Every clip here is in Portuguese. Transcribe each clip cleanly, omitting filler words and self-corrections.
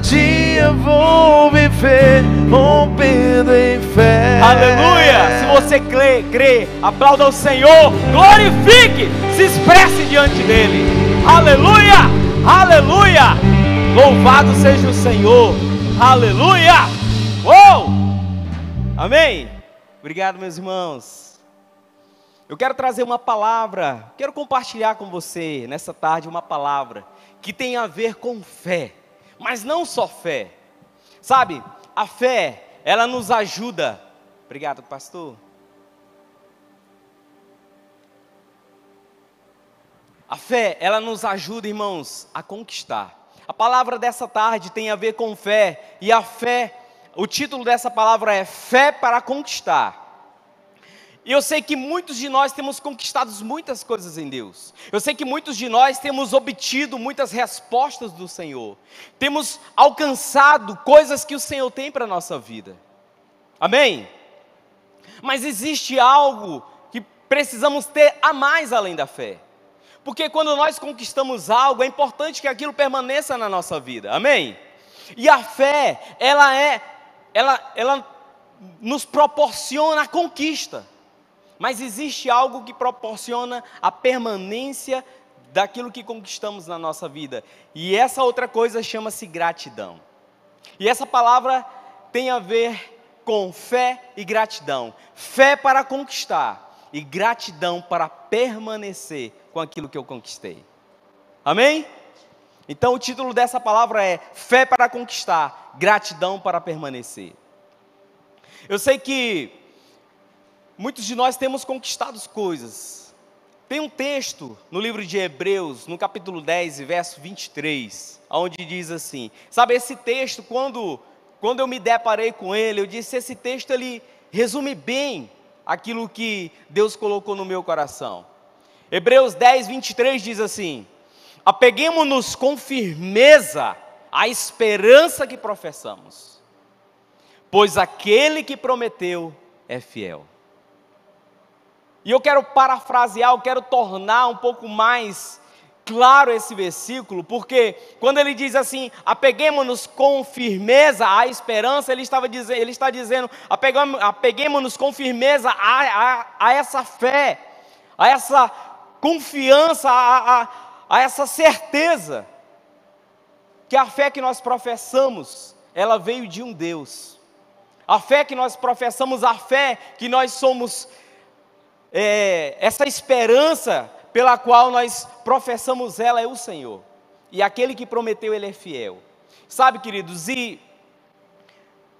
dia vou viver rompendo em fé. Aleluia! Se você crê, aplauda o Senhor, glorifique, se expresse diante dele. Aleluia! Aleluia! Louvado seja o Senhor. Aleluia! Uou! Amém? Obrigado, meus irmãos. Eu quero trazer uma palavra, quero compartilhar com você nessa tarde uma palavra que tem a ver com fé, mas não só fé. Sabe, a fé, ela nos ajuda. Obrigado, pastor. A fé, ela nos ajuda, irmãos, a conquistar. A palavra dessa tarde tem a ver com fé, e a fé, o título dessa palavra é Fé para Conquistar. E eu sei que muitos de nós temos conquistado muitas coisas em Deus. Eu sei que muitos de nós temos obtido muitas respostas do Senhor. Temos alcançado coisas que o Senhor tem para a nossa vida. Amém? Mas existe algo que precisamos ter a mais além da fé. Porque quando nós conquistamos algo, é importante que aquilo permaneça na nossa vida. Amém? E a fé, ela nos proporciona a conquista. Mas existe algo que proporciona a permanência daquilo que conquistamos na nossa vida. E essa outra coisa chama-se gratidão. E essa palavra tem a ver com fé e gratidão. Fé para conquistar e gratidão para permanecer com aquilo que eu conquistei. Amém? Então o título dessa palavra é Fé para conquistar, gratidão para permanecer. Eu sei que muitos de nós temos conquistado coisas. Tem um texto no livro de Hebreus, no capítulo 10, verso 23, onde diz assim, sabe, esse texto, quando eu me deparei com ele, eu disse, esse texto, ele resume bem aquilo que Deus colocou no meu coração. Hebreus 10, 23 diz assim, apeguemo-nos com firmeza à esperança que professamos, pois aquele que prometeu é fiel. E eu quero parafrasear, eu quero tornar um pouco mais claro esse versículo, porque quando ele diz assim, apeguemo-nos com firmeza à esperança, ele está dizendo, apeguemo-nos com firmeza a essa fé, a essa confiança, a essa certeza, que a fé que nós professamos, ela veio de um Deus. A fé que nós professamos, a fé que nós somos, essa esperança pela qual nós professamos ela é o Senhor. E aquele que prometeu, Ele é fiel. Sabe, queridos, e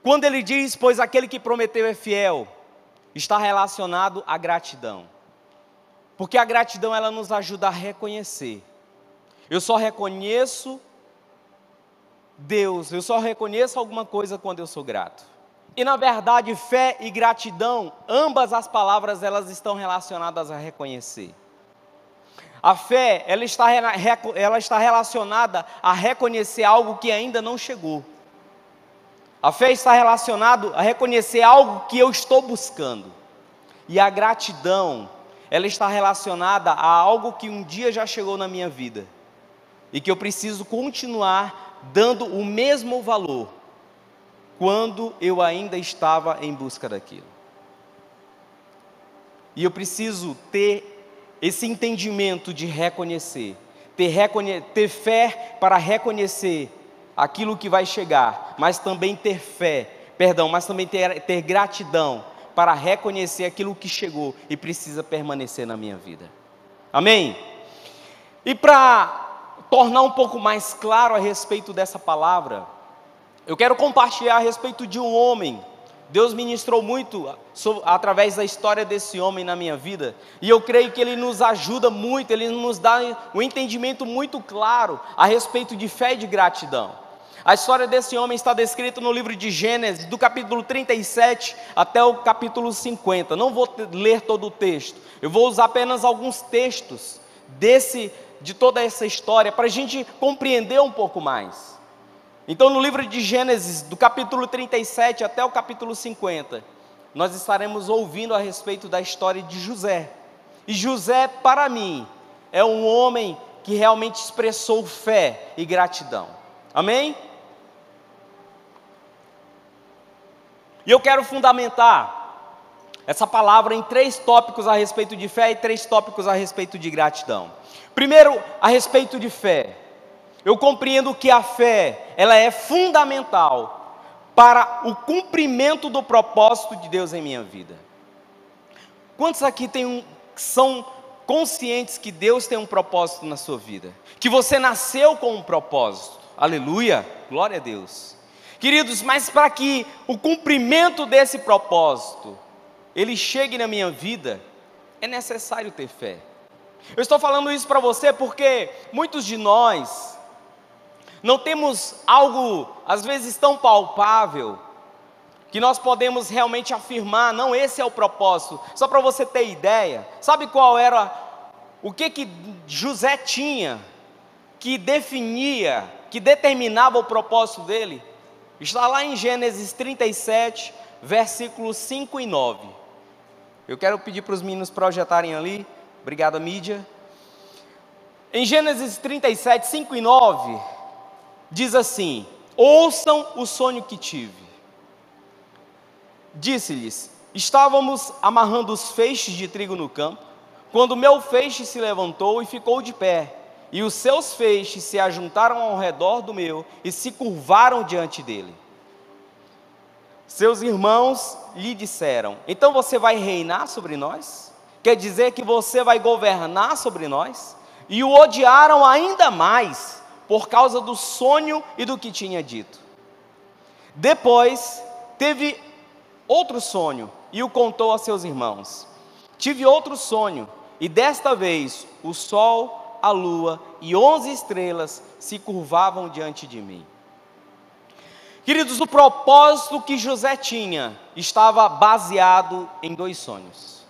quando Ele diz, pois aquele que prometeu é fiel, está relacionado à gratidão. Porque a gratidão, ela nos ajuda a reconhecer. Eu só reconheço Deus, eu só reconheço alguma coisa quando eu sou grato. E na verdade, fé e gratidão, ambas as palavras, elas estão relacionadas a reconhecer. A fé, ela está relacionada a reconhecer algo que ainda não chegou. A fé está relacionada a reconhecer algo que eu estou buscando. E a gratidão, ela está relacionada a algo que um dia já chegou na minha vida. E que eu preciso continuar dando o mesmo valor quando eu ainda estava em busca daquilo. E eu preciso ter esse entendimento de reconhecer, ter fé para reconhecer aquilo que vai chegar, mas também ter ter gratidão para reconhecer aquilo que chegou e precisa permanecer na minha vida. Amém? E para tornar um pouco mais claro a respeito dessa palavra, eu quero compartilhar a respeito de um homem. Deus ministrou muito através da história desse homem na minha vida. E eu creio que ele nos ajuda muito, ele nos dá um entendimento muito claro a respeito de fé e de gratidão. A história desse homem está descrita no livro de Gênesis, do capítulo 37 até o capítulo 50. Não vou ler todo o texto, eu vou usar apenas alguns textos de toda essa história, para a gente compreender um pouco mais. Então no livro de Gênesis, do capítulo 37 até o capítulo 50, nós estaremos ouvindo a respeito da história de José. E José, para mim, é um homem que realmente expressou fé e gratidão. Amém? E eu quero fundamentar essa palavra em 3 tópicos a respeito de fé e 3 tópicos a respeito de gratidão. Primeiro, a respeito de fé. Eu compreendo que a fé, ela é fundamental para o cumprimento do propósito de Deus em minha vida. Quantos aqui são conscientes que Deus tem um propósito na sua vida? Que você nasceu com um propósito? Aleluia, glória a Deus. Queridos, mas para que o cumprimento desse propósito, ele chegue na minha vida, é necessário ter fé. Eu estou falando isso para você porque muitos de nós não temos algo, às vezes, tão palpável, que nós podemos realmente afirmar, não, esse é o propósito. Só para você ter ideia, sabe qual era, o que José tinha, que definia, que determinava o propósito dele? Está lá em Gênesis 37, versículos 5 e 9. Eu quero pedir para os meninos projetarem ali, obrigado mídia. Em Gênesis 37, 5 e 9, diz assim: ouçam o sonho que tive. Disse-lhes: estávamos amarrando os feixes de trigo no campo, quando meu feixe se levantou e ficou de pé, e os seus feixes se ajuntaram ao redor do meu e se curvaram diante dele. Seus irmãos lhe disseram: então você vai reinar sobre nós? Quer dizer que você vai governar sobre nós? E o odiaram ainda mais, por causa do sonho e do que tinha dito. Depois teve outro sonho e o contou a seus irmãos. Tive outro sonho, e desta vez o sol, a lua e 11 estrelas se curvavam diante de mim. Queridos, o propósito que José tinha estava baseado em 2 sonhos.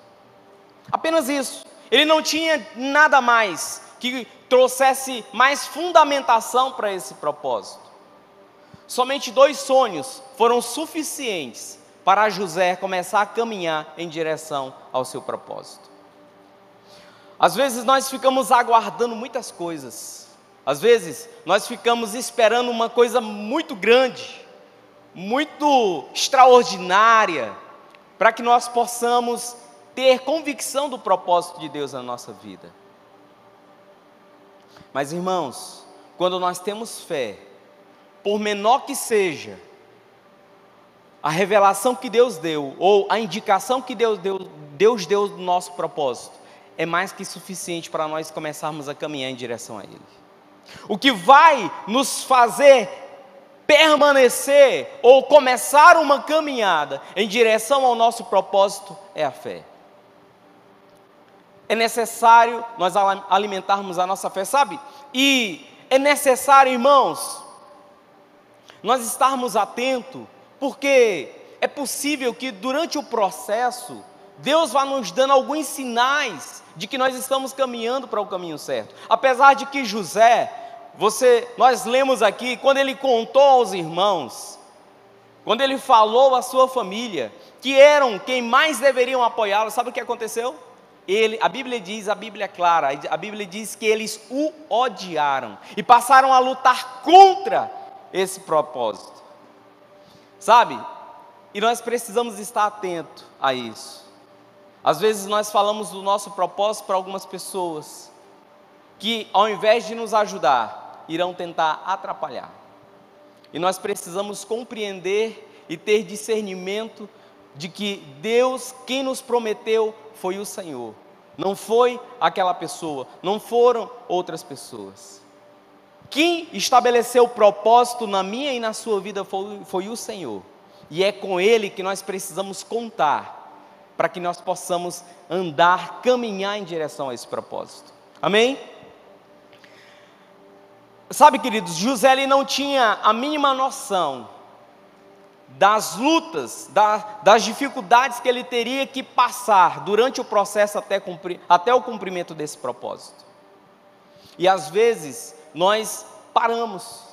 Apenas isso. Ele não tinha nada mais que trouxesse mais fundamentação para esse propósito. Somente 2 sonhos foram suficientes para José começar a caminhar em direção ao seu propósito. Às vezes nós ficamos aguardando muitas coisas. Às vezes nós ficamos esperando uma coisa muito grande, muito extraordinária, para que nós possamos ter convicção do propósito de Deus na nossa vida. Mas irmãos, quando nós temos fé, por menor que seja a revelação que Deus deu, ou a indicação que Deus deu do nosso propósito, é mais que suficiente para nós começarmos a caminhar em direção a Ele. O que vai nos fazer permanecer, ou começar uma caminhada em direção ao nosso propósito, é a fé. É necessário nós alimentarmos a nossa fé, sabe? E é necessário, irmãos, nós estarmos atentos, porque é possível que durante o processo, Deus vá nos dando alguns sinais de que nós estamos caminhando para o caminho certo. Apesar de que José, nós lemos aqui, quando ele contou aos irmãos, quando ele falou à sua família, que eram quem mais deveriam apoiá-lo, sabe o que aconteceu? A Bíblia é clara, a Bíblia diz que eles o odiaram e passaram a lutar contra esse propósito, sabe? E nós precisamos estar atentos a isso. Às vezes nós falamos do nosso propósito para algumas pessoas, que ao invés de nos ajudar, irão tentar atrapalhar. E nós precisamos compreender e ter discernimento de que Deus, quem nos prometeu, foi o Senhor, não foi aquela pessoa, não foram outras pessoas. Quem estabeleceu o propósito na minha e na sua vida foi o Senhor, e é com Ele que nós precisamos contar, para que nós possamos andar, caminhar em direção a esse propósito. Amém? Sabe, queridos, José ele não tinha a mínima noção das lutas, das dificuldades que ele teria que passar durante o processo até o cumprimento desse propósito. E às vezes nós paramos.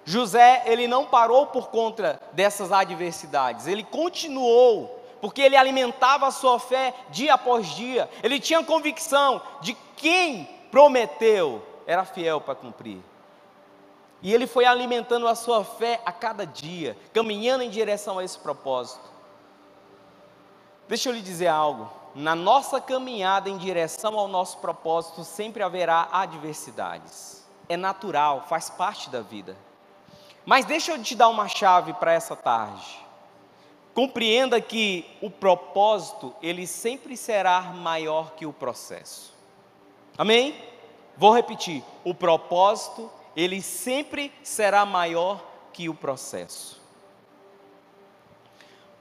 José, ele não parou por conta dessas adversidades, ele continuou, porque ele alimentava a sua fé dia após dia. Ele tinha convicção de quem prometeu era fiel para cumprir. E ele foi alimentando a sua fé a cada dia, caminhando em direção a esse propósito. Deixa eu lhe dizer algo. Na nossa caminhada em direção ao nosso propósito, sempre haverá adversidades. É natural, faz parte da vida. Mas deixa eu te dar uma chave para essa tarde. Compreenda que o propósito, ele sempre será maior que o processo. Amém? Vou repetir. O propósito, ele sempre será maior que o processo.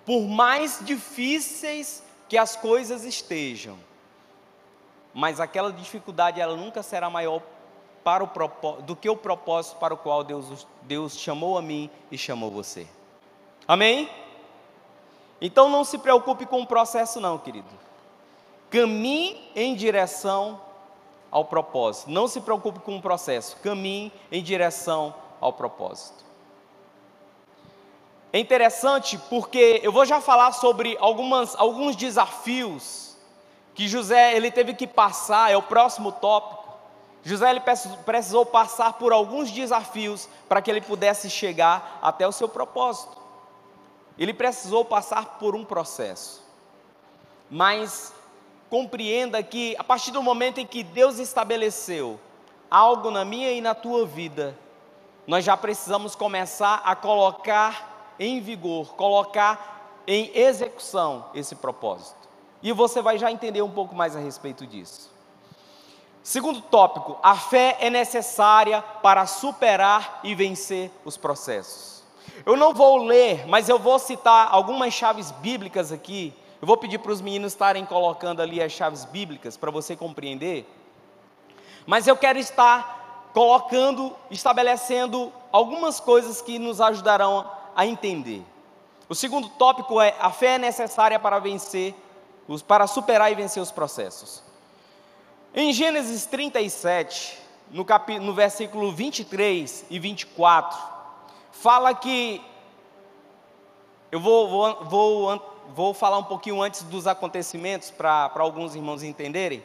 Por mais difíceis que as coisas estejam, mas aquela dificuldade, ela nunca será maior para do que o propósito para o qual Deus chamou a mim e chamou você. Amém? Então não se preocupe com o processo não, querido. Caminhe em direção ao propósito. Não se preocupe com o processo. Caminhe em direção ao propósito. É interessante porque eu vou já falar sobre alguns desafios que José ele teve que passar, é o próximo tópico. José ele precisou passar por alguns desafios para que ele pudesse chegar até o seu propósito. Ele precisou passar por um processo. Mas compreenda que a partir do momento em que Deus estabeleceu algo na minha e na tua vida, nós já precisamos começar a colocar em vigor, colocar em execução esse propósito. E você vai já entender um pouco mais a respeito disso. Segundo tópico, a fé é necessária para superar e vencer os processos. Eu não vou ler, mas eu vou citar algumas chaves bíblicas aqui. Eu vou pedir para os meninos estarem colocando ali as chaves bíblicas para você compreender. Mas eu quero estar estabelecendo algumas coisas que nos ajudarão a entender. O segundo tópico é: a fé é necessária para superar e vencer os processos. Em Gênesis 37, no versículo 23 e 24, fala que, eu vou falar um pouquinho antes dos acontecimentos, para alguns irmãos entenderem.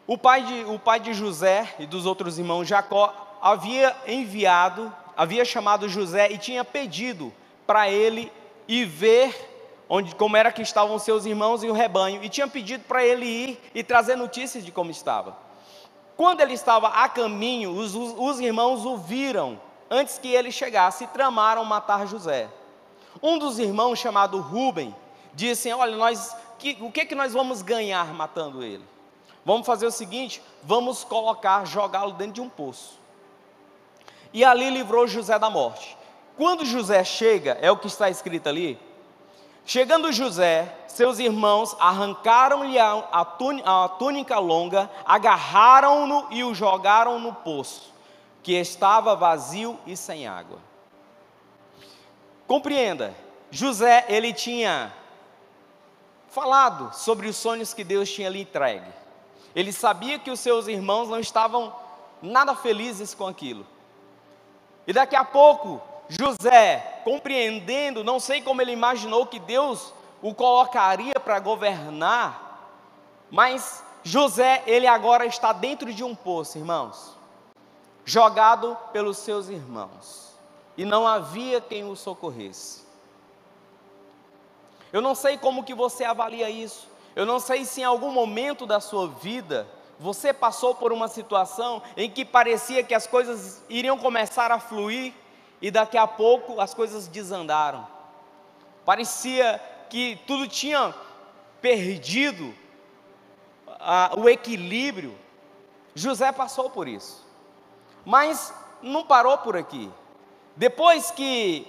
O pai de José e dos outros irmãos, Jacó, havia chamado José e tinha pedido para ele ir ver como era que estavam seus irmãos e o rebanho, e tinha pedido para ele ir e trazer notícias de como estava. Quando ele estava a caminho, os irmãos o viram, antes que ele chegasse, e tramaram matar José. Um dos irmãos, chamado Rúben, disse: olha, o que nós vamos ganhar matando ele? Vamos fazer o seguinte, vamos jogá-lo dentro de um poço. E ali livrou José da morte. Quando José chega, é o que está escrito ali, chegando José, seus irmãos arrancaram-lhe a túnica longa, agarraram-no e o jogaram no poço, que estava vazio e sem água. Compreenda, José, ele tinha falado sobre os sonhos que Deus tinha lhe entregue. Ele sabia que os seus irmãos não estavam nada felizes com aquilo. E daqui a pouco, José, compreendendo, não sei como ele imaginou que Deus o colocaria para governar, mas José, ele agora está dentro de um poço, irmãos, jogado pelos seus irmãos, e não havia quem o socorresse. Eu não sei como que você avalia isso, eu não sei se em algum momento da sua vida, você passou por uma situação em que parecia que as coisas iriam começar a fluir, e daqui a pouco as coisas desandaram. Parecia que tudo tinha perdido o equilíbrio. José passou por isso. Mas não parou por aqui. Depois que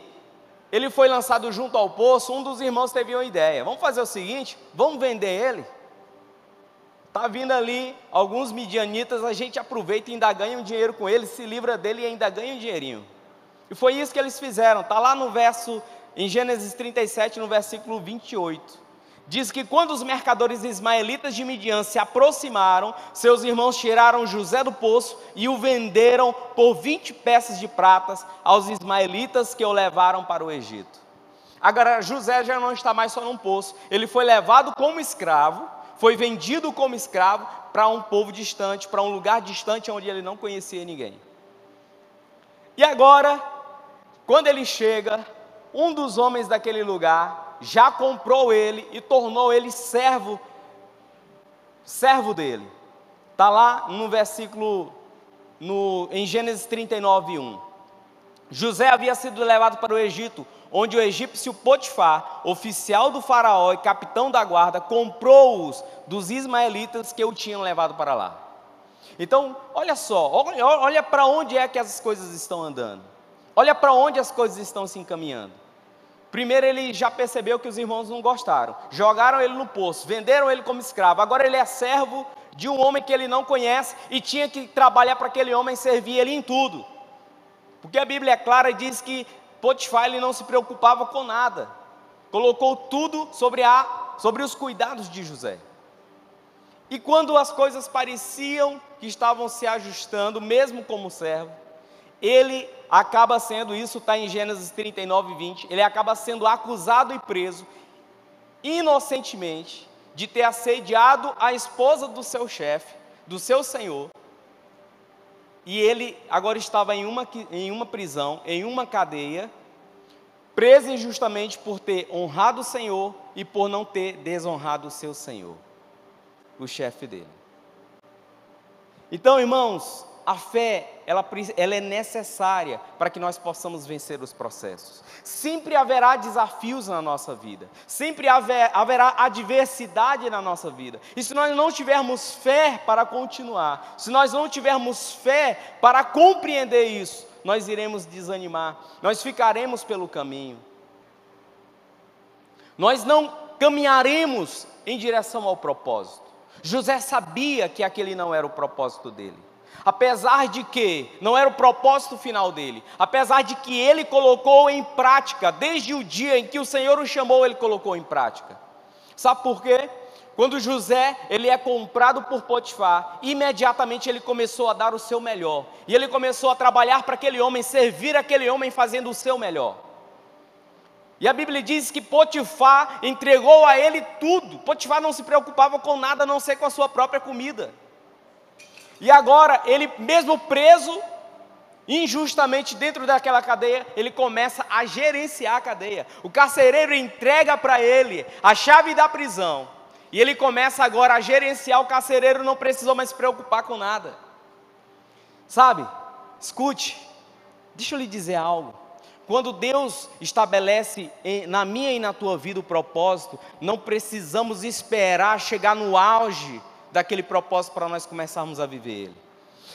ele foi lançado junto ao poço, um dos irmãos teve uma ideia: vamos fazer o seguinte, vamos vender ele. Está vindo ali alguns midianitas, a gente aproveita e ainda ganha um dinheiro com ele, se livra dele e ainda ganha um dinheirinho. E foi isso que eles fizeram. Está lá em Gênesis 37, no versículo 28. Diz que quando os mercadores ismaelitas de Midian se aproximaram, seus irmãos tiraram José do poço e o venderam por 20 peças de pratas aos ismaelitas, que o levaram para o Egito. Agora José já não está mais só num poço, ele foi levado como escravo, foi vendido como escravo para um povo distante, para um lugar distante onde ele não conhecia ninguém. E agora, quando ele chega, um dos homens daquele lugar já comprou ele e tornou ele servo dele. Está lá no versículo, em Gênesis 39:1. José havia sido levado para o Egito, onde o egípcio Potifar, oficial do faraó e capitão da guarda, comprou-os dos ismaelitas que o tinham levado para lá. Então, olha só, olha para onde é que as coisas estão andando. Olha para onde as coisas estão se encaminhando. Primeiro ele já percebeu que os irmãos não gostaram, jogaram ele no poço, venderam ele como escravo. Agora ele é servo de um homem que ele não conhece e tinha que trabalhar para aquele homem, servir ele em tudo. Porque a Bíblia é clara e diz que Potifar ele não se preocupava com nada, colocou tudo sobre os cuidados de José. E quando as coisas pareciam que estavam se ajustando, mesmo como servo, ele acaba sendo, isso está em Gênesis 39:20, ele acaba sendo acusado e preso, inocentemente, de ter assediado a esposa do seu chefe, do seu senhor, e ele agora estava em uma prisão, em uma cadeia, preso injustamente por ter honrado o Senhor e por não ter desonrado o seu senhor, o chefe dele. Então, irmãos, a fé, ela é necessária para que nós possamos vencer os processos. Sempre haverá desafios na nossa vida, sempre haverá adversidade na nossa vida. E se nós não tivermos fé para continuar, se nós não tivermos fé para compreender isso, nós iremos desanimar, nós ficaremos pelo caminho. Nós não caminharemos em direção ao propósito. José sabia que aquele não era o propósito dele. Apesar de que não era o propósito final dele, apesar de que ele colocou em prática, desde o dia em que o Senhor o chamou, ele colocou em prática. Sabe por quê? Quando José, ele é comprado por Potifar, imediatamente ele começou a dar o seu melhor, e ele começou a trabalhar para aquele homem, servir aquele homem fazendo o seu melhor. E a Bíblia diz que Potifar entregou a ele tudo. Potifar não se preocupava com nada a não ser com a sua própria comida. E agora, ele mesmo preso, injustamente dentro daquela cadeia, ele começa a gerenciar a cadeia. O carcereiro entrega para ele a chave da prisão, e ele começa agora a gerenciar. O carcereiro não precisou mais se preocupar com nada. Sabe, escute, deixa eu lhe dizer algo. Quando Deus estabelece na minha e na tua vida o propósito, não precisamos esperar chegar no auge daquele propósito para nós começarmos a viver ele.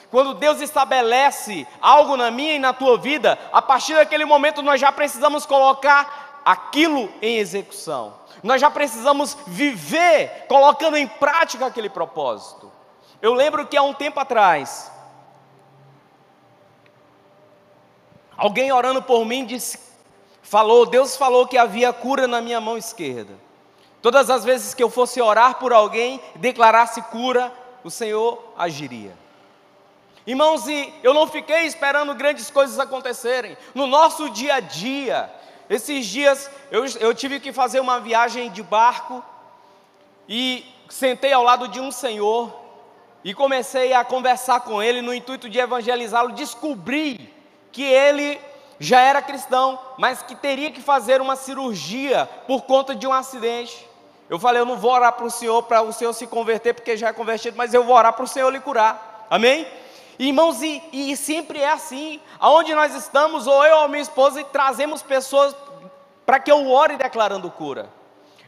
Quando Deus estabelece algo na minha e na tua vida, a partir daquele momento nós já precisamos colocar aquilo em execução. Nós já precisamos viver colocando em prática aquele propósito. Eu lembro que há um tempo atrás, alguém orando por mim Deus falou que havia cura na minha mão esquerda. Todas as vezes que eu fosse orar por alguém, declarasse cura, o Senhor agiria. Irmãos, e eu não fiquei esperando grandes coisas acontecerem. No nosso dia a dia, esses dias eu tive que fazer uma viagem de barco, e sentei ao lado de um senhor, e comecei a conversar com ele no intuito de evangelizá-lo. Descobri que ele já era cristão, mas que teria que fazer uma cirurgia por conta de um acidente. Eu falei, eu não vou orar para o senhor se converter, porque já é convertido, mas eu vou orar para o Senhor lhe curar, amém? Irmãos, e sempre é assim, aonde nós estamos, ou eu ou minha esposa, trazemos pessoas para que eu ore declarando cura.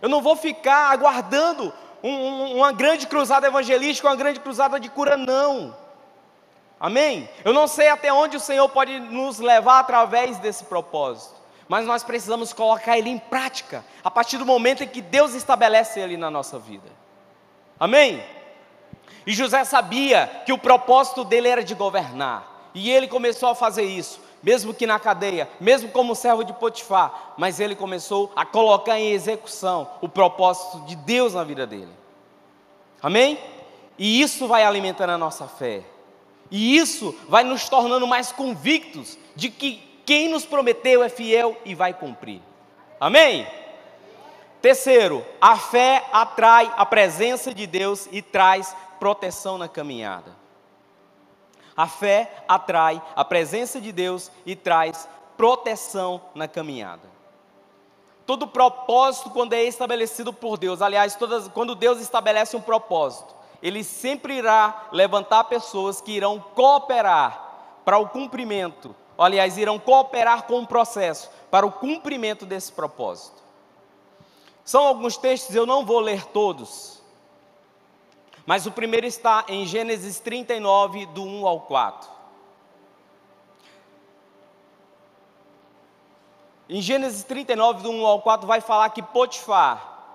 Eu não vou ficar aguardando uma grande cruzada evangelística, uma grande cruzada de cura, não. Amém? Eu não sei até onde o Senhor pode nos levar através desse propósito, mas nós precisamos colocar ele em prática, a partir do momento em que Deus estabelece ele na nossa vida. Amém? E José sabia que o propósito dele era de governar, e ele começou a fazer isso, mesmo que na cadeia, mesmo como servo de Potifar, mas ele começou a colocar em execução o propósito de Deus na vida dele. Amém? E isso vai alimentando a nossa fé. E isso vai nos tornando mais convictos de que quem nos prometeu é fiel e vai cumprir. Amém? Terceiro, a fé atrai a presença de Deus e traz proteção na caminhada. A fé atrai a presença de Deus e traz proteção na caminhada. Todo propósito, quando é estabelecido por Deus, aliás, quando Deus estabelece um propósito, Ele sempre irá levantar pessoas que irão cooperar para o cumprimento, aliás, irão cooperar com o processo, para o cumprimento desse propósito. São alguns textos, eu não vou ler todos, mas o primeiro está em Gênesis 39, do 1 ao 4. Em Gênesis 39, do 1 ao 4, vai falar que Potifar,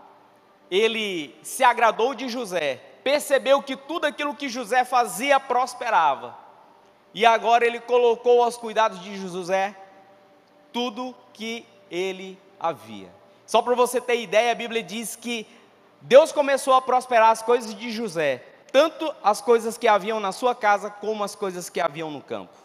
ele se agradou de José, percebeu que tudo aquilo que José fazia prosperava, e agora ele colocou aos cuidados de José tudo que ele havia. Só para você ter ideia, a Bíblia diz que Deus começou a prosperar as coisas de José, tanto as coisas que haviam na sua casa, como as coisas que haviam no campo.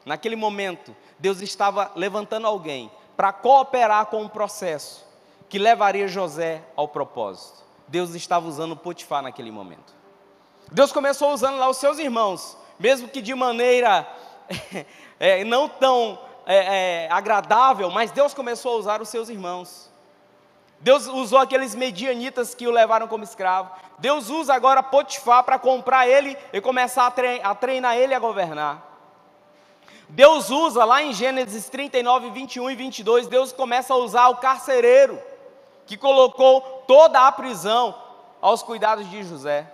Naquele momento, Deus estava levantando alguém para cooperar com o processo que levaria José ao propósito. Deus estava usando Potifar naquele momento. Deus começou usando lá os seus irmãos, mesmo que de maneira não tão agradável, mas Deus começou a usar os seus irmãos. Deus usou aqueles medianitas que o levaram como escravo. Deus usa agora Potifar para comprar ele e começar a treinar ele a governar. Deus usa lá em Gênesis 39, 21 e 22, Deus começa a usar o carcereiro, que colocou toda a prisão aos cuidados de José.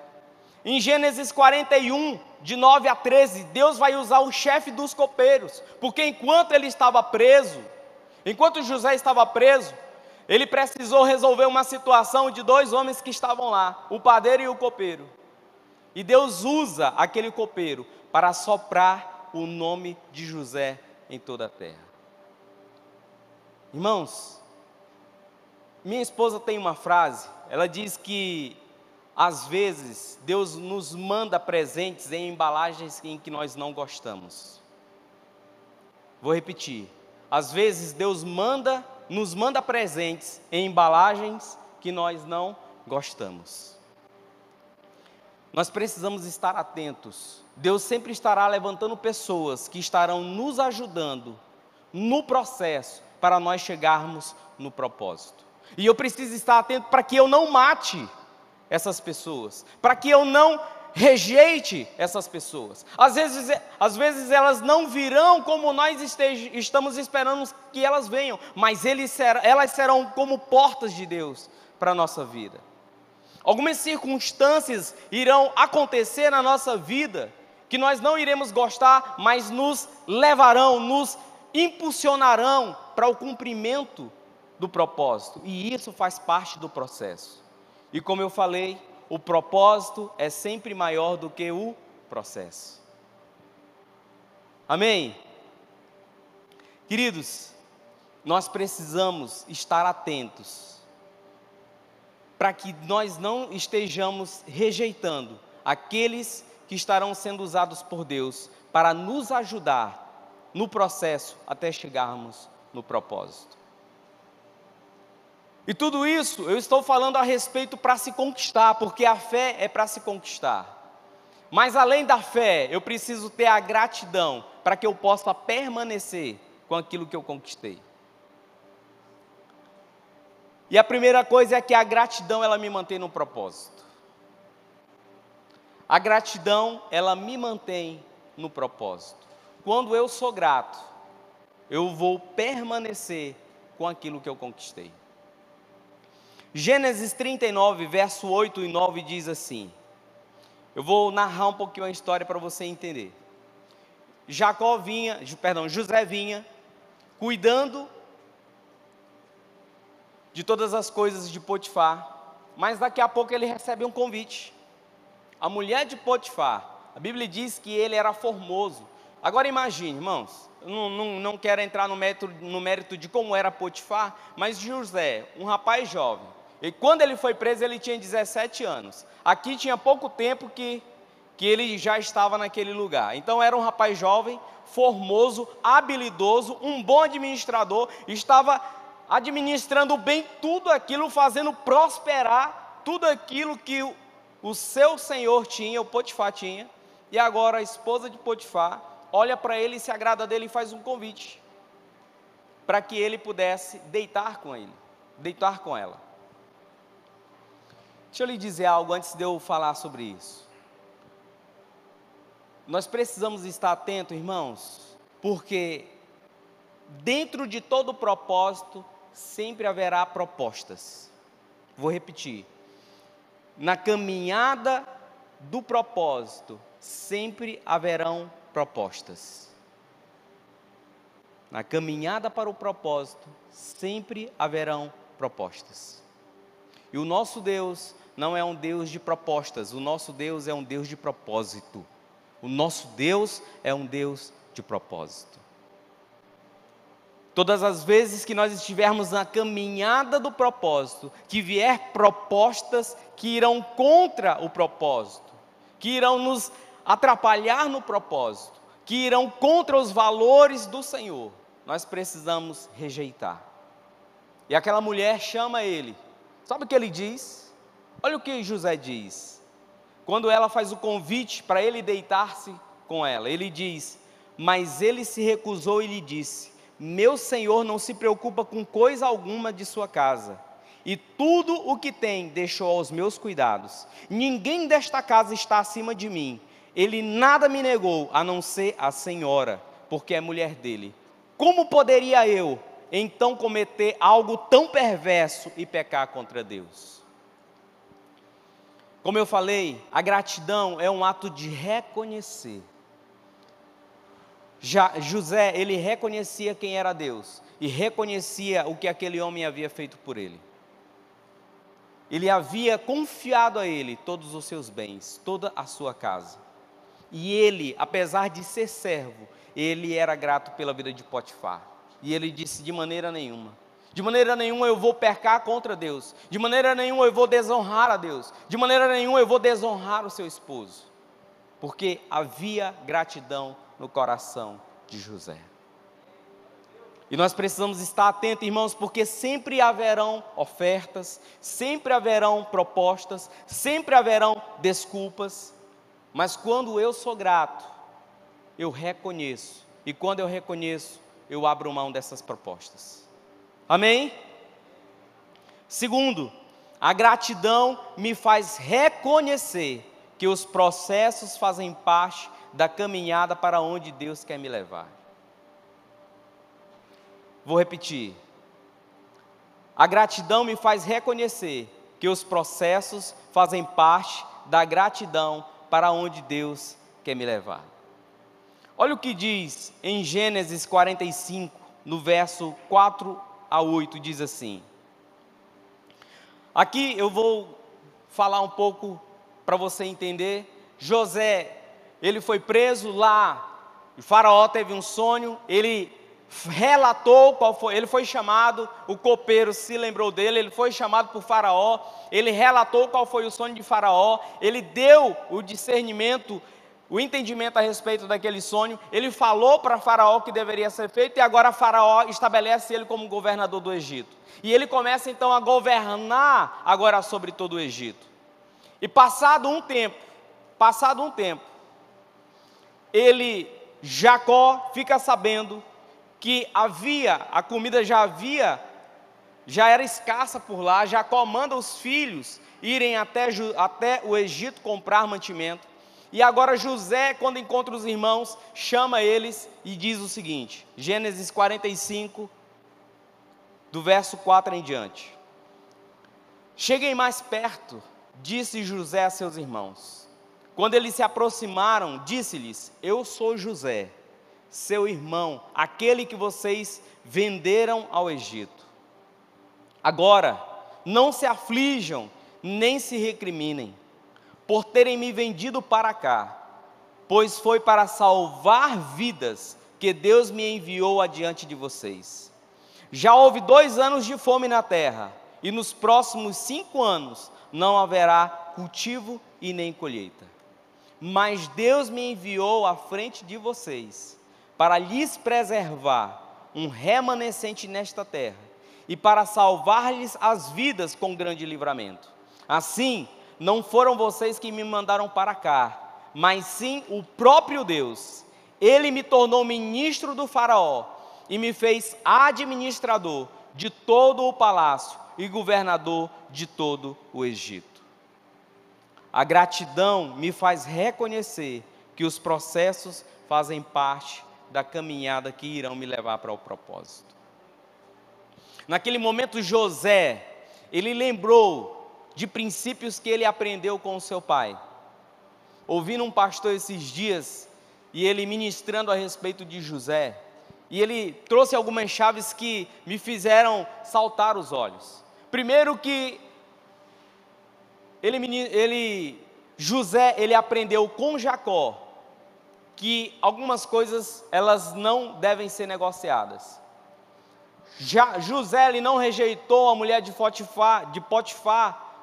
Em Gênesis 41, de 9 a 13, Deus vai usar o chefe dos copeiros, porque enquanto José estava preso, ele precisou resolver uma situação de dois homens que estavam lá, o padeiro e o copeiro. E Deus usa aquele copeiro para soprar o nome de José em toda a terra. Irmãos, minha esposa tem uma frase, ela diz que às vezes Deus nos manda presentes em embalagens em que nós não gostamos. Vou repetir, às vezes Deus nos manda presentes em embalagens que nós não gostamos. Nós precisamos estar atentos. Deus sempre estará levantando pessoas que estarão nos ajudando no processo para nós chegarmos no propósito. E eu preciso estar atento para que eu não mate essas pessoas, para que eu não rejeite essas pessoas. Às vezes elas não virão como nós estamos esperando que elas venham, mas elas serão como portas de Deus para a nossa vida. Algumas circunstâncias irão acontecer na nossa vida que nós não iremos gostar, mas nos levarão, nos impulsionarão para o cumprimento do propósito. E isso faz parte do processo. E como eu falei, o propósito é sempre maior do que o processo. Amém? Queridos, nós precisamos estar atentos para que nós não estejamos rejeitando aqueles que estarão sendo usados por Deus para nos ajudar no processo até chegarmos no propósito. E tudo isso eu estou falando a respeito para se conquistar, porque a fé é para se conquistar. Mas além da fé, eu preciso ter a gratidão para que eu possa permanecer com aquilo que eu conquistei. E a primeira coisa é que a gratidão, ela me mantém no propósito. A gratidão, ela me mantém no propósito. Quando eu sou grato, eu vou permanecer com aquilo que eu conquistei. Gênesis 39, verso 8 e 9 diz assim. Eu vou narrar um pouquinho a história para você entender. José vinha cuidando de todas as coisas de Potifar, mas daqui a pouco ele recebe um convite. A mulher de Potifar, a Bíblia diz que ele era formoso. Agora imagine, irmãos, não quero entrar no mérito de como era Potifar, mas José, um rapaz jovem, e quando ele foi preso ele tinha 17 anos, aqui tinha pouco tempo que ele já estava naquele lugar, então era um rapaz jovem, formoso, habilidoso, um bom administrador, estava administrando bem tudo aquilo, fazendo prosperar tudo aquilo que o seu senhor tinha, o Potifar tinha, e agora a esposa de Potifar olha para ele, se agrada dele e faz um convite. para que ele pudesse deitar com ela. Deixa eu lhe dizer algo antes de eu falar sobre isso. Nós precisamos estar atentos, irmãos, porque dentro de todo propósito sempre haverá propostas. Vou repetir. Na caminhada do propósito sempre haverão propostas. Na caminhada para o propósito sempre haverão propostas. E o nosso Deus não é um Deus de propostas, o nosso Deus é um Deus de propósito. O nosso Deus é um Deus de propósito. Todas as vezes que nós estivermos na caminhada do propósito, que vier propostas que irão contra o propósito, que irão nos atrapalhar no propósito, que irão contra os valores do Senhor, nós precisamos rejeitar. E aquela mulher chama ele. Sabe o que ele diz? Olha o que José diz. Quando ela faz o convite para ele deitar-se com ela, ele diz: mas ele se recusou e lhe disse: meu senhor não se preocupa com coisa alguma de sua casa, e tudo o que tem deixou aos meus cuidados. Ninguém desta casa está acima de mim. Ele nada me negou, a não ser a senhora, porque é mulher dele. Como poderia eu, então, cometer algo tão perverso e pecar contra Deus? Como eu falei, a gratidão é um ato de reconhecer. José, ele reconhecia quem era Deus, e reconhecia o que aquele homem havia feito por ele. Ele havia confiado a ele todos os seus bens, toda a sua casa. E ele, apesar de ser servo, ele era grato pela vida de Potifar. E ele disse: de maneira nenhuma eu vou pecar contra Deus, de maneira nenhuma eu vou desonrar a Deus, de maneira nenhuma eu vou desonrar o seu esposo, porque havia gratidão no coração de José. E nós precisamos estar atentos, irmãos, porque sempre haverão ofertas, sempre haverão propostas, sempre haverão desculpas, mas quando eu sou grato, eu reconheço, e quando eu reconheço, eu abro mão dessas propostas. Amém? Segundo, a gratidão me faz reconhecer que os processos fazem parte da caminhada para onde Deus quer me levar. Vou repetir. A gratidão me faz reconhecer que os processos fazem parte da gratidão para onde Deus quer me levar. Olha o que diz em Gênesis 45, no verso 4 a 8, diz assim. Aqui eu vou falar um pouco para você entender. José, ele foi preso lá, o faraó teve um sonho, ele relatou qual foi, ele foi chamado, o copeiro se lembrou dele, ele foi chamado por faraó, ele relatou qual foi o sonho de faraó, ele deu o discernimento, o entendimento a respeito daquele sonho, ele falou para faraó o que deveria ser feito, e agora faraó estabelece ele como governador do Egito, e ele começa então a governar agora sobre todo o Egito. E passado um tempo, Jacó fica sabendo que a comida já era escassa por lá. Jacó manda os filhos irem até o Egito comprar mantimento. E agora José, quando encontra os irmãos, chama eles e diz o seguinte, Gênesis 45, do verso 4 em diante. Cheguem mais perto, disse José a seus irmãos. Quando eles se aproximaram, disse-lhes: eu sou José, seu irmão, aquele que vocês venderam ao Egito. Agora, não se aflijam, nem se recriminem, por terem me vendido para cá, pois foi para salvar vidas que Deus me enviou adiante de vocês. Já houve 2 anos de fome na terra, e nos próximos 5 anos não haverá cultivo e nem colheita. Mas Deus me enviou à frente de vocês, para lhes preservar um remanescente nesta terra, e para salvar-lhes as vidas com grande livramento. Assim, não foram vocês que me mandaram para cá, mas sim o próprio Deus. Ele me tornou ministro do faraó, e me fez administrador de todo o palácio e governador de todo o Egito. A gratidão me faz reconhecer que os processos fazem parte da caminhada que irão me levar para o propósito. Naquele momento, José, ele lembrou de princípios que ele aprendeu com o seu pai. Ouvindo um pastor esses dias, e ele ministrando a respeito de José, e ele trouxe algumas chaves que me fizeram saltar os olhos. Primeiro que José, ele aprendeu com Jacó que algumas coisas, elas não devem ser negociadas. José, ele não rejeitou a mulher de Potifar,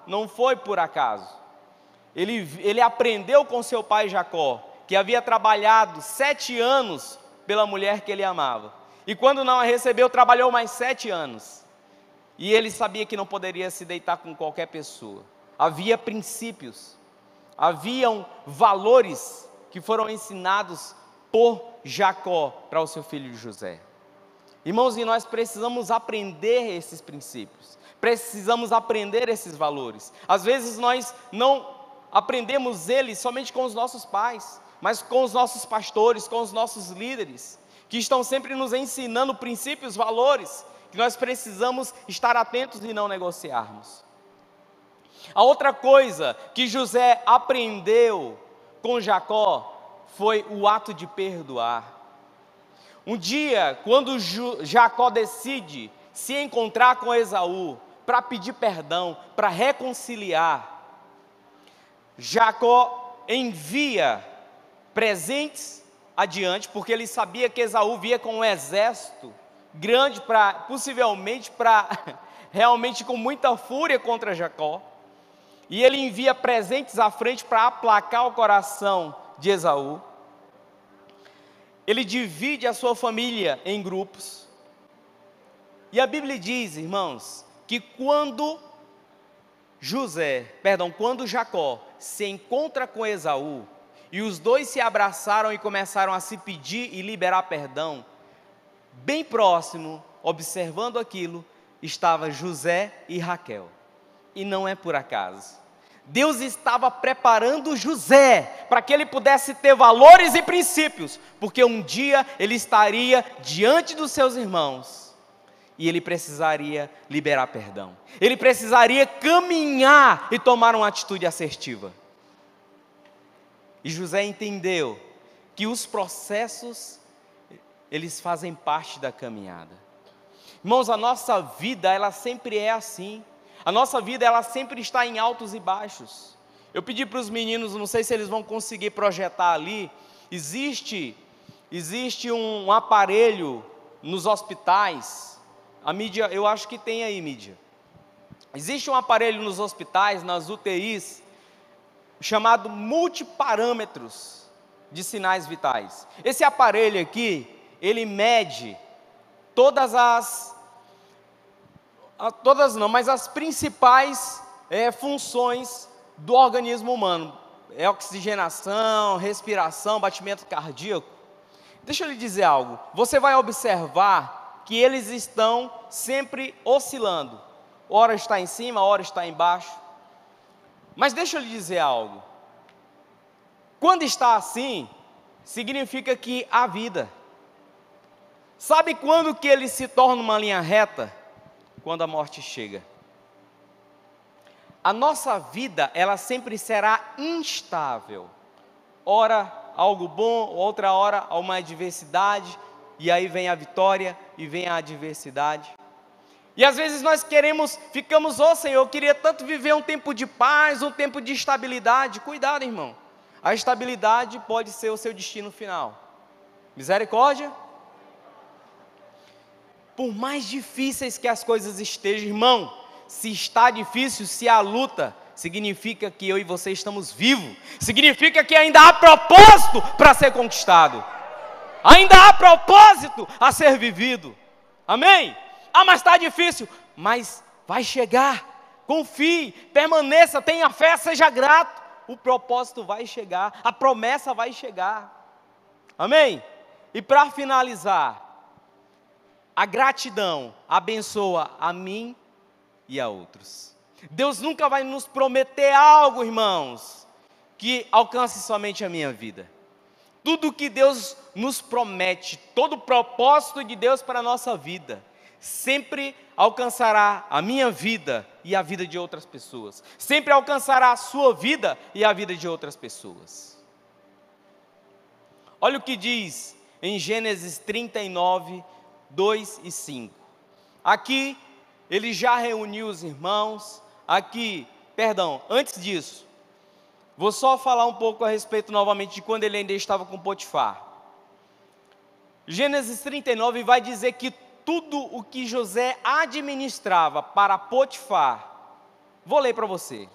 não foi por acaso. Ele aprendeu com seu pai Jacó, que havia trabalhado 7 anos pela mulher que ele amava. E quando não a recebeu, trabalhou mais 7 anos. E ele sabia que não poderia se deitar com qualquer pessoa. Havia princípios, haviam valores que foram ensinados por Jacó para o seu filho José. Irmãos, e nós precisamos aprender esses princípios, precisamos aprender esses valores. Às vezes nós não aprendemos eles somente com os nossos pais, mas com os nossos pastores, com os nossos líderes, que estão sempre nos ensinando princípios, valores, que nós precisamos estar atentos e não negociarmos. A outra coisa que José aprendeu com Jacó foi o ato de perdoar. Um dia, quando Jacó decide se encontrar com Esaú para pedir perdão, para reconciliar, Jacó envia presentes adiante, porque ele sabia que Esaú via com um exército grande, possivelmente realmente com muita fúria contra Jacó. E ele envia presentes à frente para aplacar o coração de Esaú. Ele divide a sua família em grupos. E a Bíblia diz, irmãos, que quando Jacó se encontra com Esaú, e os dois se abraçaram e começaram a se pedir e liberar perdão, bem próximo, observando aquilo, estava José e Raquel. E não é por acaso. Deus estava preparando José para que ele pudesse ter valores e princípios, porque um dia ele estaria diante dos seus irmãos e ele precisaria liberar perdão. Ele precisaria caminhar e tomar uma atitude assertiva. E José entendeu que os processos, eles fazem parte da caminhada. Irmãos, a nossa vida, ela sempre é assim. A nossa vida, ela sempre está em altos e baixos. Eu pedi para os meninos, não sei se eles vão conseguir projetar ali, existe um aparelho nos hospitais, a mídia, eu acho que tem aí mídia. Existe um aparelho nos hospitais, nas UTIs, chamado multiparâmetros de sinais vitais. Esse aparelho aqui, ele mede mas as principais funções do organismo humano. É oxigenação, respiração, batimento cardíaco. Deixa eu lhe dizer algo. Você vai observar que eles estão sempre oscilando. Ora está em cima, ora está embaixo. Mas deixa eu lhe dizer algo. Quando está assim, significa que há vida. Sabe quando que ele se torna uma linha reta? Quando a morte chega. A nossa vida, ela sempre será instável. Ora algo bom, outra hora uma adversidade, e aí vem a vitória e vem a adversidade. E às vezes nós ficamos, Senhor, eu queria tanto viver um tempo de paz, um tempo de estabilidade. Cuidado, irmão. A estabilidade pode ser o seu destino final. Misericórdia. Por mais difíceis que as coisas estejam, irmão, se está difícil, se há luta, significa que eu e você estamos vivos, significa que ainda há propósito para ser conquistado, ainda há propósito a ser vivido, amém? Mas está difícil, mas vai chegar, confie, permaneça, tenha fé, seja grato, o propósito vai chegar, a promessa vai chegar, amém? E para finalizar, a gratidão abençoa a mim e a outros. Deus nunca vai nos prometer algo, irmãos, que alcance somente a minha vida. Tudo que Deus nos promete, todo o propósito de Deus para a nossa vida, sempre alcançará a minha vida e a vida de outras pessoas. Sempre alcançará a sua vida e a vida de outras pessoas. Olha o que diz em Gênesis 39, 2 e 5. Aqui, ele já reuniu os irmãos. Antes disso, vou só falar um pouco a respeito novamente de quando ele ainda estava com Potifar. Gênesis 39 vai dizer que tudo o que José administrava para Potifar, vou ler para você.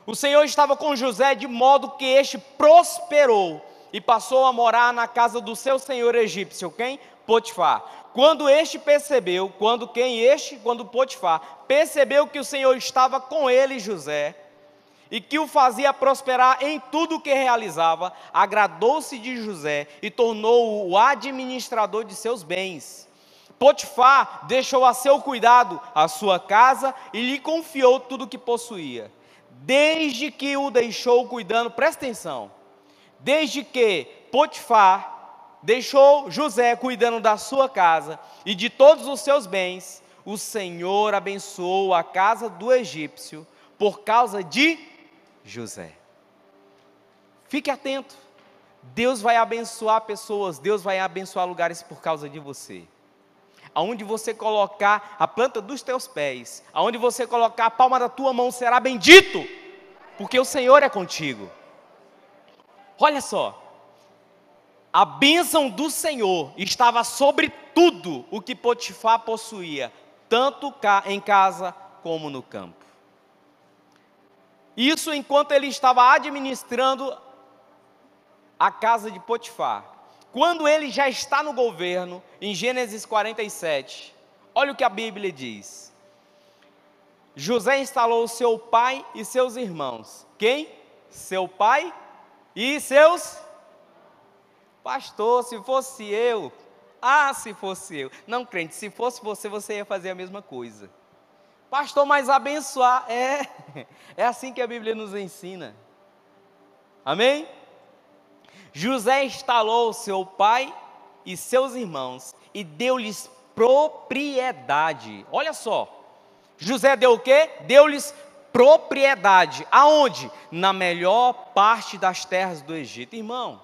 O Senhor estava com José de modo que este prosperou e passou a morar na casa do seu senhor egípcio, quem? Potifar. Quando Potifar percebeu que o Senhor estava com ele, José, e que o fazia prosperar em tudo o que realizava, agradou-se de José e tornou-o o administrador de seus bens. Potifar deixou a seu cuidado a sua casa e lhe confiou tudo o que possuía. Desde que o deixou cuidando, presta atenção, desde que Potifar deixou José cuidando da sua casa e de todos os seus bens, o Senhor abençoou a casa do egípcio por causa de José. Fique atento, Deus vai abençoar pessoas, Deus vai abençoar lugares por causa de você. Aonde você colocar a planta dos teus pés, aonde você colocar a palma da tua mão, será bendito, porque o Senhor é contigo. Olha só, a bênção do Senhor estava sobre tudo o que Potifar possuía, tanto em casa como no campo. Isso enquanto ele estava administrando a casa de Potifar. Quando ele já está no governo, em Gênesis 47, olha o que a Bíblia diz. José instalou seu pai e seus irmãos. Quem? Seu pai e seus... Pastor, se fosse eu... se fosse eu... Não, crente, se fosse você, você ia fazer a mesma coisa. Pastor, mas abençoar... É assim que a Bíblia nos ensina. Amém? José instalou seu pai e seus irmãos e deu-lhes propriedade. Olha só, José deu o quê? Deu-lhes propriedade. Aonde? Na melhor parte das terras do Egito. Irmão,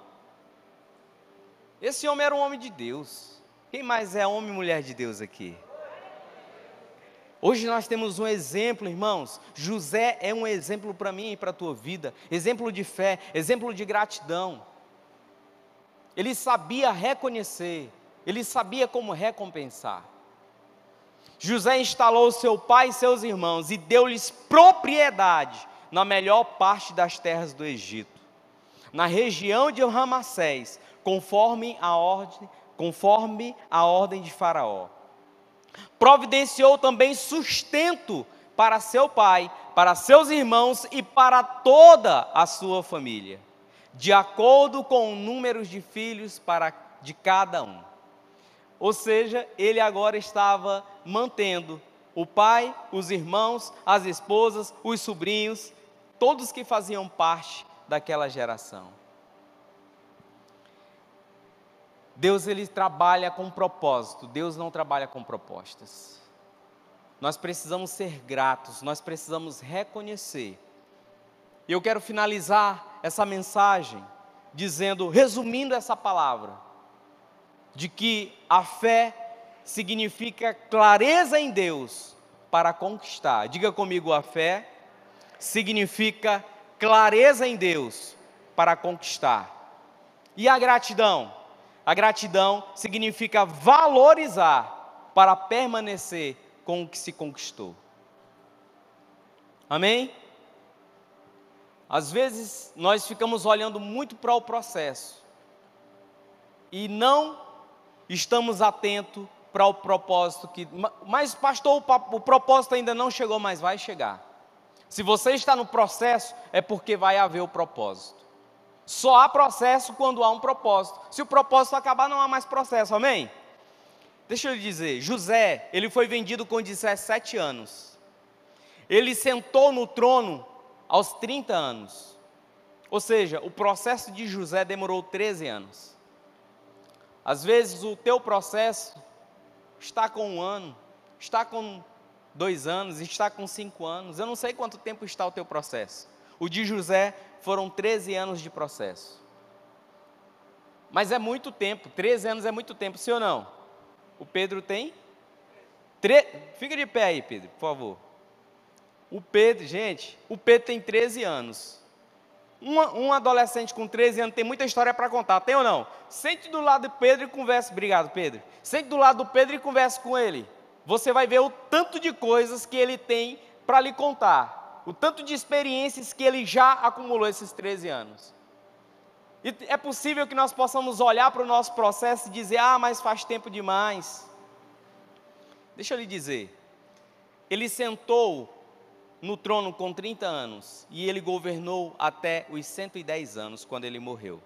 esse homem era um homem de Deus. Quem mais é homem e mulher de Deus aqui? Hoje nós temos um exemplo, irmãos. José é um exemplo para mim e para a tua vida. Exemplo de fé, exemplo de gratidão. Ele sabia reconhecer, ele sabia como recompensar. José instalou seu pai e seus irmãos e deu-lhes propriedade na melhor parte das terras do Egito, na região de Ramassés, conforme a ordem de Faraó. Providenciou também sustento para seu pai, para seus irmãos e para toda a sua família, de acordo com o número de filhos de cada um. Ou seja, ele agora estava mantendo o pai, os irmãos, as esposas, os sobrinhos, todos que faziam parte daquela geração. Deus, ele trabalha com propósito, Deus não trabalha com propostas. Nós precisamos ser gratos, nós precisamos reconhecer. E eu quero finalizar essa mensagem resumindo essa palavra, de que a fé significa clareza em Deus para conquistar. Diga comigo, a fé significa clareza em Deus para conquistar. E a gratidão? A gratidão significa valorizar para permanecer com o que se conquistou. Amém? Às vezes nós ficamos olhando muito para o processo e não estamos atentos para o propósito mas pastor, o propósito ainda não chegou, mas vai chegar. Se você está no processo, é porque vai haver o propósito. Só há processo quando há um propósito. Se o propósito acabar, não há mais processo, amém? Deixa eu lhe dizer, José, ele foi vendido com 17 anos. Ele sentou no trono aos 30 anos. Ou seja, o processo de José demorou 13 anos. Às vezes o teu processo está com 1 ano, está com 2 anos, está com 5 anos. Eu não sei quanto tempo está o teu processo. O de José foram 13 anos de processo. Mas é muito tempo, 13 anos é muito tempo, sim ou não? O Pedro tem? Fica de pé aí, Pedro, por favor. O Pedro, gente, o Pedro tem 13 anos. Um adolescente com 13 anos tem muita história para contar, tem ou não? Sente do lado do Pedro e converse. Obrigado, Pedro. Sente do lado do Pedro e converse com ele. Você vai ver o tanto de coisas que ele tem para lhe contar. O tanto de experiências que ele já acumulou esses 13 anos. E é possível que nós possamos olhar para o nosso processo e dizer, mas faz tempo demais. Deixa eu lhe dizer, ele sentou no trono com 30 anos, e ele governou até os 110 anos, quando ele morreu.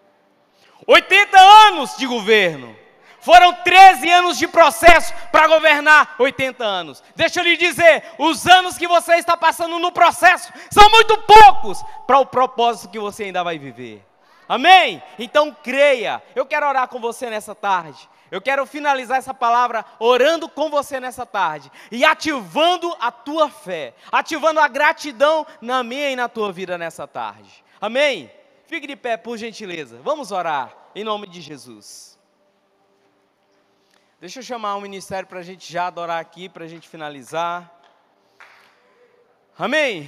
80 anos de governo, foram 13 anos de processo para governar 80 anos. Deixa eu lhe dizer, os anos que você está passando no processo, são muito poucos, para o propósito que você ainda vai viver. Amém? Então creia. Eu quero orar com você nessa tarde. Eu quero finalizar essa palavra orando com você nessa tarde e ativando a tua fé, ativando a gratidão na minha e na tua vida nessa tarde. Amém? Fique de pé, por gentileza. Vamos orar em nome de Jesus. Deixa eu chamar o ministério para a gente já adorar aqui, para a gente finalizar. Amém?